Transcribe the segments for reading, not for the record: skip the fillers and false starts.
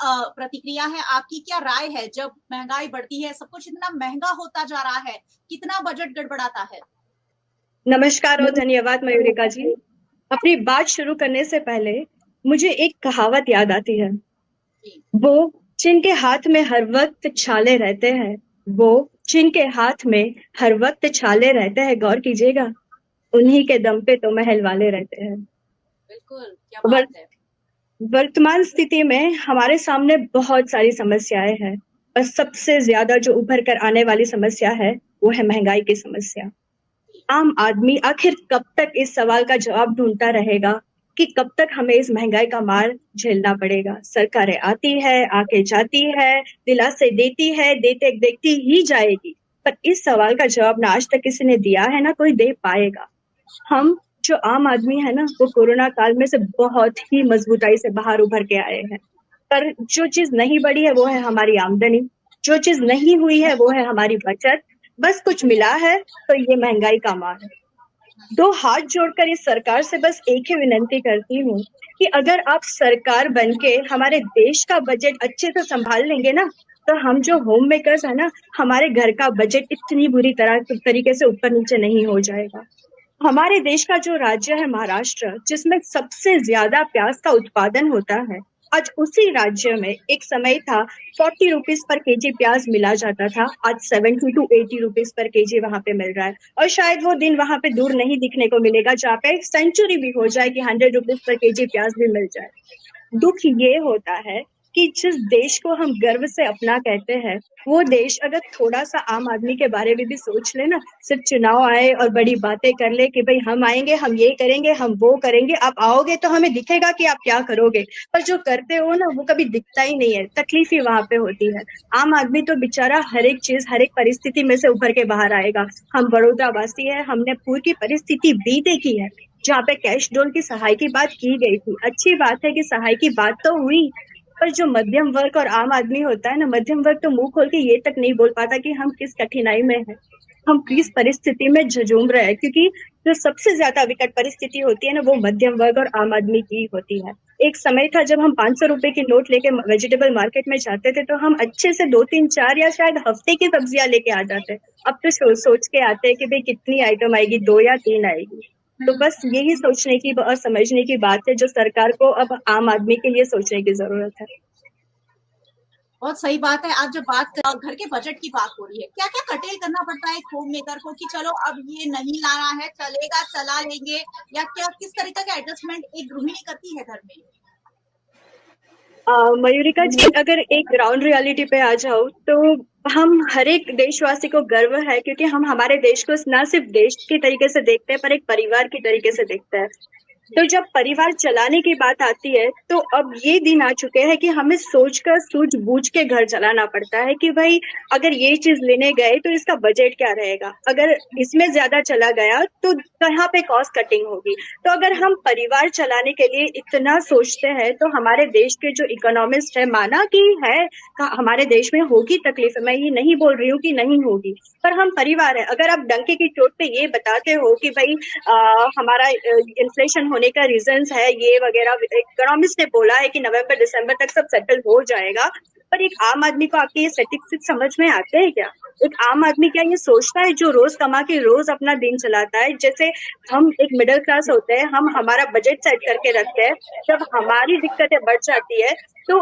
प्रतिक्रिया है आपकी, क्या राय है? जब महंगाई बढ़ती है, सब कुछ इतना महंगा होता जा रहा है, कितना बजट गड़बड़ाता है? नमस्कार और धन्यवाद मयूरिका जी। अपनी बात शुरू करने से पहले मुझे एक कहावत याद आती है। जी। वो जिनके हाथ में हर वक्त छाले रहते हैं, वो जिनके हाथ में हर वक्त छाले रहते हैं, गौर कीजिएगा, उन्हीं के दम पे तो महल वाले रहते हैं। बिल्कुल, क्या वर, बात है। वर्तमान स्थिति में हमारे सामने बहुत सारी समस्याएं हैं, और सबसे ज्यादा जो उभर कर आने वाली समस्या है वो है महंगाई की समस्या। आम आदमी आखिर कब तक इस सवाल का जवाब ढूंढता रहेगा कि कब तक हमें इस महंगाई का मार झेलना पड़ेगा। सरकारें आती है, आके जाती है, दिलासे देती है, देते देखती ही जाएगी, पर इस सवाल का जवाब ना आज तक किसी ने दिया है, ना कोई दे पाएगा। हम जो आम आदमी है ना, वो कोरोना काल में से बहुत ही मजबूताई से बाहर उभर के आए हैं। पर जो चीज नहीं बढ़ी है वो है हमारी आमदनी, जो चीज नहीं हुई है वो है हमारी बचत। बस कुछ मिला है तो ये महंगाई का मार है। दो हाथ जोड़कर इस सरकार से बस एक ही विनती करती हूँ कि अगर आप सरकार बनके हमारे देश का बजट अच्छे से संभाल लेंगे ना, तो हम जो होम मेकर्स है ना, हमारे घर का बजट इतनी बुरी तरीके से ऊपर नीचे नहीं हो जाएगा। हमारे देश का जो राज्य है महाराष्ट्र, जिसमें सबसे ज्यादा प्याज का उत्पादन होता है, आज उसी राज्य में एक समय था 40 रुपीज पर केजी प्याज मिला जाता था, आज 70 to 80 रुपीज पर केजी वहां पे मिल रहा है। और शायद वो दिन वहां पे दूर नहीं दिखने को मिलेगा जहाँ पे सेंचुरी भी हो जाए कि 100 रुपीज पर केजी प्याज भी मिल जाए। दुख ये होता है कि जिस देश को हम गर्व से अपना कहते हैं, वो देश अगर थोड़ा सा आम आदमी के बारे में भी सोच ले ना, सिर्फ चुनाव आए और बड़ी बातें कर ले कि भाई हम आएंगे, हम ये करेंगे, हम वो करेंगे, आप आओगे तो हमें दिखेगा कि आप क्या करोगे, पर जो करते हो ना वो कभी दिखता ही नहीं है। तकलीफ ही वहां पे होती है। आम आदमी तो बेचारा हर एक चीज, हर एक परिस्थिति में से उभर के बाहर आएगा। हम बड़ौदा वासी है, हमने पूरी की परिस्थिति भी देखी है, जहाँ पे कैश डोल की सहाय की बात की गई थी। अच्छी बात है कि सहाय की बात तो हुई, पर जो मध्यम वर्ग और आम आदमी होता है ना, मध्यम वर्ग तो मुंह खोल के ये तक नहीं बोल पाता कि हम किस कठिनाई में हैं, हम किस परिस्थिति में झूम रहे हैं, क्योंकि जो सबसे ज्यादा विकट परिस्थिति होती है ना, वो मध्यम वर्ग और आम आदमी की होती है। एक समय था जब हम 500 रुपए की नोट लेके वेजिटेबल मार्केट में जाते थे, तो हम अच्छे से 2 3 4 या शायद हफ्ते की सब्जियां लेके आ जाते। अब तो सोच के आते हैं कि भाई कितनी आइटम आएगी, 2 या 3 आएगी। तो बस यही सोचने की और समझने की बात है, जो सरकार को अब आम आदमी के लिए सोचने की जरूरत है। बहुत सही बात है। आज जब बात घर के बजट की बात हो रही है, क्या क्या कर्टेल करना पड़ता है एक होम मेकर को कि चलो अब ये नहीं लाना है, चलेगा चला लेंगे, या क्या किस तरीके का एडजस्टमेंट एक गृहिणी करती है घर में? मयूरिका जी, अगर एक ग्राउंड रियलिटी पे आ जाओ तो हम हर एक देशवासी को गर्व है, क्योंकि हम हमारे देश को ना सिर्फ देश के तरीके से देखते हैं, पर एक परिवार की तरीके से देखते हैं। तो जब परिवार चलाने की बात आती है, तो अब ये दिन आ चुके हैं कि हमें सोचकर सूझबूझ के घर चलाना पड़ता है कि भाई अगर ये चीज लेने गए तो इसका बजट क्या रहेगा, अगर इसमें ज्यादा चला गया तो कहाँ पे कॉस्ट कटिंग होगी। तो अगर हम परिवार चलाने के लिए इतना सोचते हैं, तो हमारे देश के जो इकोनॉमिस्ट है, माना कि है हमारे देश में होगी तकलीफ, मैं ये नहीं बोल रही हूँ कि नहीं होगी, पर हम परिवार है। अगर आप डंके की चोट पे ये बताते हो कि भाई हमारा इन्फ्लेशन होने का रीजंस है ये वगैरह, इकोनॉमिस्ट ने बोला है कि नवंबर दिसंबर तक सब सेटल हो जाएगा, पर एक आम आदमी को आपके ये स्टैटिस्टिक्स समझ में आते हैं क्या? एक आम आदमी क्या ये सोचता है जो रोज कमा के रोज अपना दिन चलाता है? जैसे हम एक मिडिल क्लास होते हैं, हम हमारा बजट सेट करके रखते हैं, जब हमारी दिक्कतें बढ़ जाती है तो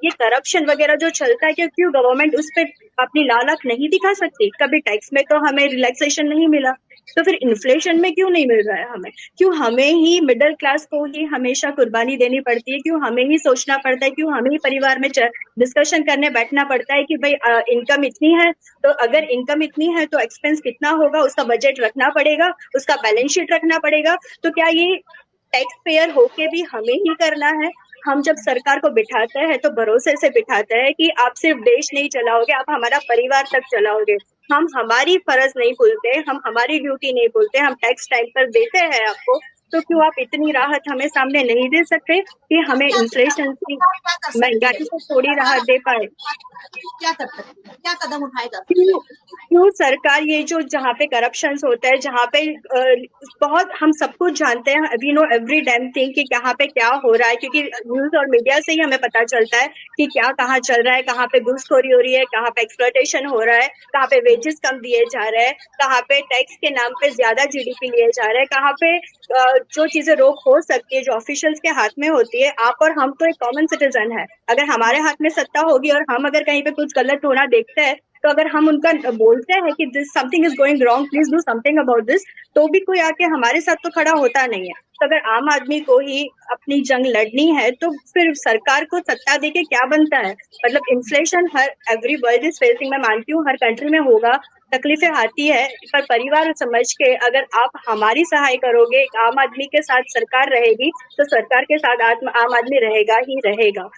ये करप्शन वगैरह जो चलता है, क्यों गवर्नमेंट उस पर अपनी लाल आंख नहीं दिखा सकती? कभी टैक्स में तो हमें रिलैक्सेशन नहीं मिला, तो फिर इन्फ्लेशन में क्यों नहीं मिल रहा है हमें? क्यों हमें ही मिडिल क्लास को ही हमेशा कुर्बानी देनी पड़ती है? क्यों हमें ही सोचना पड़ता है? क्यों हमें ही परिवार में डिस्कशन करने बैठना पड़ता है कि भाई इनकम इतनी है, तो अगर इनकम इतनी है तो एक्सपेंस कितना होगा, उसका बजट रखना पड़ेगा, उसका बैलेंस शीट रखना पड़ेगा। तो क्या ये टैक्स पेयर होके भी हमें ही करना है? हम जब सरकार को बिठाते हैं तो भरोसे से बिठाते हैं कि आप सिर्फ देश नहीं चलाओगे, आप हमारा परिवार तक चलाओगे। हम हमारी फर्ज नहीं भूलते, हम हमारी ड्यूटी नहीं भूलते, हम टैक्स टाइम पर देते हैं आपको, तो क्यों आप इतनी राहत हमें सामने नहीं दे सकते कि हमें क्या इन्फ्लेशन की, सरकार क्या कर सकती है? महंगाई से थोड़ी राहत दे पाए? क्या कर सकती है, क्या कदम उठाए जा सकते क्यों हैं? क्यों सरकार ये जो जहाँ पे करप्शन होता है, जहाँ पे बहुत हम सब कुछ जानते हैं, we know every damn thing कि कहाँ पे क्या हो रहा है, क्योंकि न्यूज और मीडिया से ही हमें पता चलता है कि क्या कहाँ चल रहा है, कहाँ पे घूसखोरी हो रही है, कहाँ पे एक्सप्लॉयटेशन हो रहा है, कहाँ पे वेजेस कम दिए जा रहे हैं, कहाँ पे टैक्स के नाम पे ज्यादा जीडीपी लिए जा रहे हैं, कहाँ पे जो चीजें रोक हो सकती है जो ऑफिशियल्स के हाथ में होती है। आप और हम तो एक कॉमन सिटीजन है, अगर हमारे हाथ में सत्ता होगी और हम अगर कहीं पे कुछ गलत होना देखते हैं, तो अगर हम उनका बोलते हैं कि this something is going wrong, please do something about this, तो भी कोई आके हमारे साथ तो खड़ा होता नहीं है। तो अगर आम आदमी को ही अपनी जंग लड़नी है, तो फिर सरकार को सत्ता देके क्या बनता है? मतलब inflation her every world is facing, मैं मानती हूँ हर कंट्री में होगा, तकलीफें आती है, पर परिवार समझ के अगर आप हमारी सहाय करोगे, एक आम आदमी के साथ सरकार रहेगी, तो सरकार के साथ आम आदमी रहेगा ही रहेगा।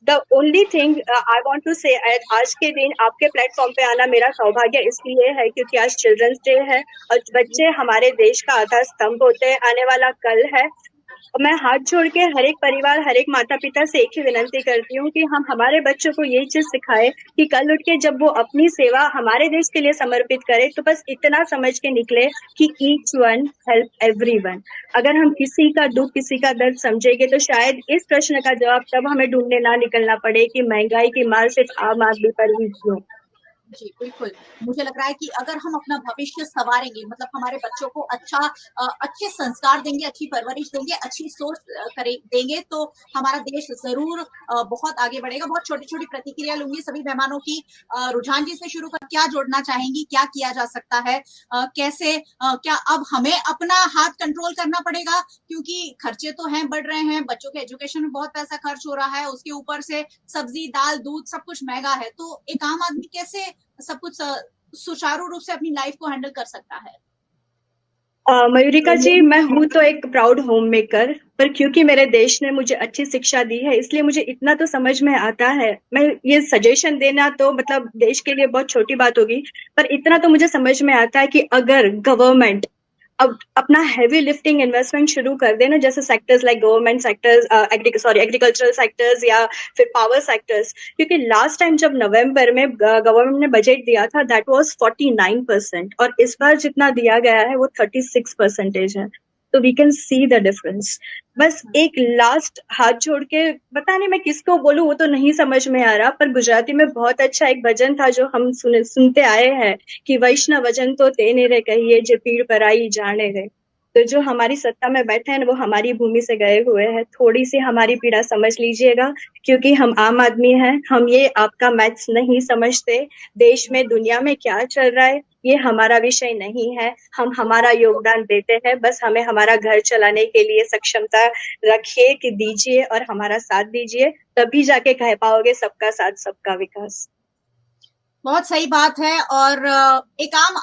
The only thing I want to say, आज के दिन आपके प्लेटफॉर्म पे आना मेरा सौभाग्य इसलिए है क्योंकि आज चिल्ड्रंस डे है, और बच्चे हमारे देश का आधार स्तंभ होते हैं, आने वाला कल है। और मैं हाथ जोड़ के हर एक परिवार, हर एक माता पिता से एक ही विनंती करती हूँ कि हम हमारे बच्चों को ये चीज सिखाए कि कल उठ के जब वो अपनी सेवा हमारे देश के लिए समर्पित करे, तो बस इतना समझ के निकले कि ईच वन हेल्प एवरीवन। अगर हम किसी का दुख, किसी का दर्द समझेंगे, तो शायद इस प्रश्न का जवाब तब हमें ढूंढने ना निकलना पड़े कि महंगाई की मार सिर्फ आम आदमी पर ही क्यों। जी, बिल्कुल। मुझे लग रहा है कि अगर हम अपना भविष्य सँवारेंगे, मतलब हमारे बच्चों को अच्छे संस्कार देंगे, अच्छी परवरिश देंगे, अच्छी सोच देंगे, तो हमारा देश ज़रूर बहुत आगे बढ़ेगा। बहुत छोटी-छोटी प्रतिक्रिया लूँगी सभी मेहमानों की। रुझान जी से शुरू कर क्या जोड़ना चाहेंगी? क्या किया जा सकता है? कैसे क्या अब हमें अपना हाथ कंट्रोल करना पड़ेगा? क्योंकि खर्चे तो हैं, बढ़ रहे हैं, बच्चों के एजुकेशन में बहुत पैसा खर्च हो रहा है, उसके ऊपर से सब्ज़ी, दाल, दूध सब कुछ महँगा है। तो एक आम आदमी कैसे सब कुछ सुचारू रूप से अपनी लाइफ को हैंडल कर सकता है? मयूरिका जी, मैं हूँ तो एक प्राउड होम मेकर, पर क्योंकि मेरे देश ने मुझे अच्छी शिक्षा दी है, इसलिए मुझे इतना तो समझ में आता है। मैं ये सजेशन देना तो मतलब देश के लिए बहुत छोटी बात होगी, पर इतना तो मुझे समझ में आता है कि अगर गवर्नमेंट अब अपना हैवी लिफ्टिंग इन्वेस्टमेंट शुरू कर देना, जैसे sectors like government sectors, agricultural sectors या फिर पावर सेक्टर्स, क्योंकि लास्ट टाइम जब नवंबर में गवर्नमेंट ने बजट दिया था, दैट वाज 49%, और इस बार जितना दिया गया है वो 36% है। तो we can see the difference. बस एक लास्ट हाथ जोड़ के, पता नहीं मैं किसको बोलूं, वो तो नहीं समझ में आ रहा, पर गुजराती में बहुत अच्छा एक भजन था जो हम सुनते आए हैं कि वैष्णव वजन तो तेने रे कहिए जे पीड़ पर आई जाने रे। तो जो हमारी सत्ता में बैठे हैं वो हमारी भूमि से गए हुए हैं, थोड़ी सी हमारी पीड़ा समझ लीजिएगा, क्योंकि हम आम आदमी हैं, हम ये आपका मैथ्स नहीं समझते। देश में दुनिया में क्या चल रहा है ये हमारा विषय नहीं है, हम हमारा योगदान देते हैं, बस हमें हमारा घर चलाने के लिए सक्षमता रखिए कि दीजिए और हमारा साथ दीजिए, तभी जाके कह पाओगे सबका साथ सबका विकास। बहुत सही बात है। और एक आम